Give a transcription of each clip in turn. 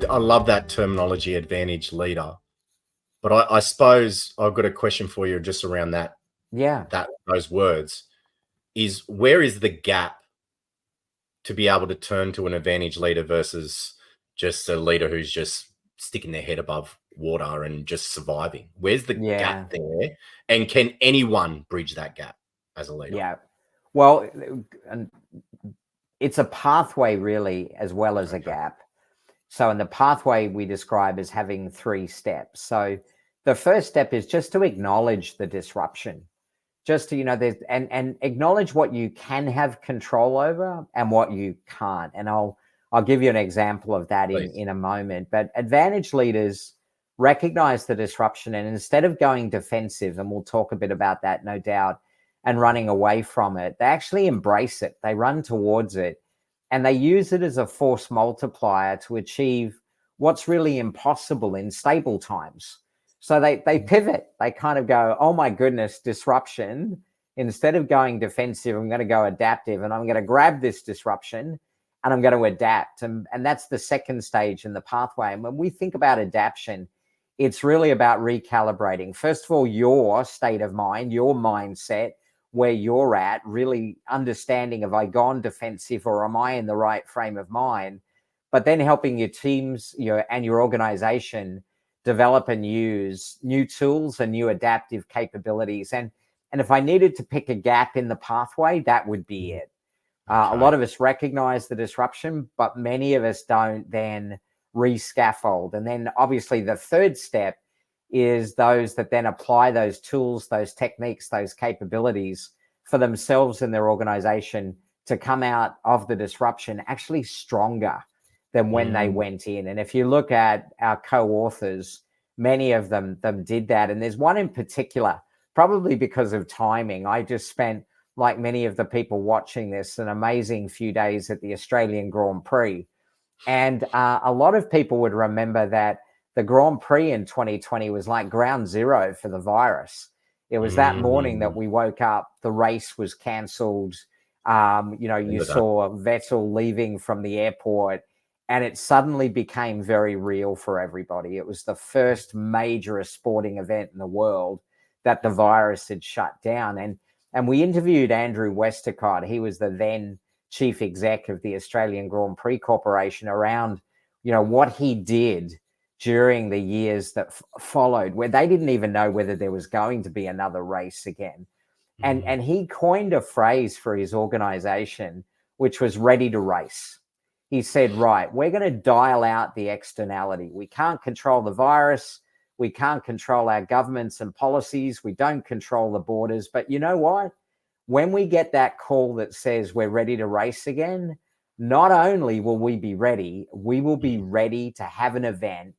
I love that terminology, advantage leader. But I suppose I've got a question for you just around that. Yeah. Those words is, where is the gap to be able to turn to an advantage leader versus just a leader who's just sticking their head above water and just surviving? Where's the gap there? And can anyone bridge that gap as a leader? Yeah. Well, it's a pathway really, as well as a gap. So in the pathway, we describe as having 3 steps. So the first step is just to acknowledge the disruption, just to, there's, and acknowledge what you can have control over and what you can't. And I'll give you an example of that in a moment. But advantage leaders recognize the disruption, and instead of going defensive, and we'll talk a bit about that, no doubt, and running away from it, they actually embrace it. They run towards it, and they use it as a force multiplier to achieve what's really impossible in stable times. So they pivot. They kind of go, oh my goodness, disruption. Instead of going defensive, I'm going to go adaptive, and I'm going to grab this disruption and I'm going to adapt. And that's the second stage in the pathway. And when we think about adaptation, it's really about recalibrating. First of all, your state of mind, your mindset, where you're at, really understanding, have I gone defensive or am I in the right frame of mind? But then helping your teams and your organization develop and use new tools and new adaptive capabilities. And if I needed to pick a gap in the pathway, that would be it. A lot of us recognize the disruption, but many of us don't then rescaffold. And then obviously the third step is those that then apply those tools, those techniques, those capabilities for themselves and their organization to come out of the disruption actually stronger than when they went in. And if you look at our co-authors, many of them did that. And there's one in particular, probably because of timing. I just spent, like many of the people watching this, an amazing few days at the Australian Grand Prix. And a lot of people would remember that the Grand Prix in 2020 was like ground zero for the virus. It was that morning that we woke up, the race was cancelled. You saw Vettel leaving from the airport, and it suddenly became very real for everybody. It was the first major sporting event in the world that the virus had shut down. And we interviewed Andrew Westacott. He was the then chief exec of the Australian Grand Prix Corporation, around, what he did during the years that followed, where they didn't even know whether there was going to be another race again. And he coined a phrase for his organization, which was ready to race. He said, right, we're going to dial out the externality. We can't control the virus. We can't control our governments and policies. We don't control the borders. But you know what? When we get that call that says we're ready to race again, not only will we be ready, we will be ready to have an event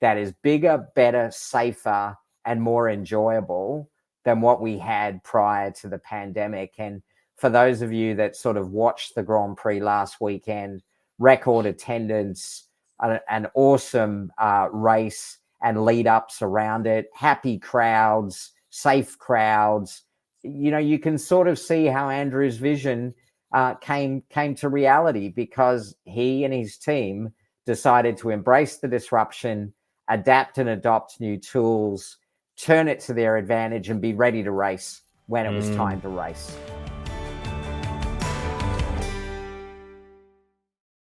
that is bigger, better, safer, and more enjoyable than what we had prior to the pandemic. And for those of you that sort of watched the Grand Prix last weekend, record attendance, an awesome race and lead ups around it, happy crowds, safe crowds. You can sort of see how Andrew's vision came to reality, because he and his team decided to embrace the disruption, adapt and adopt new tools, turn it to their advantage, and be ready to race when it was time to race.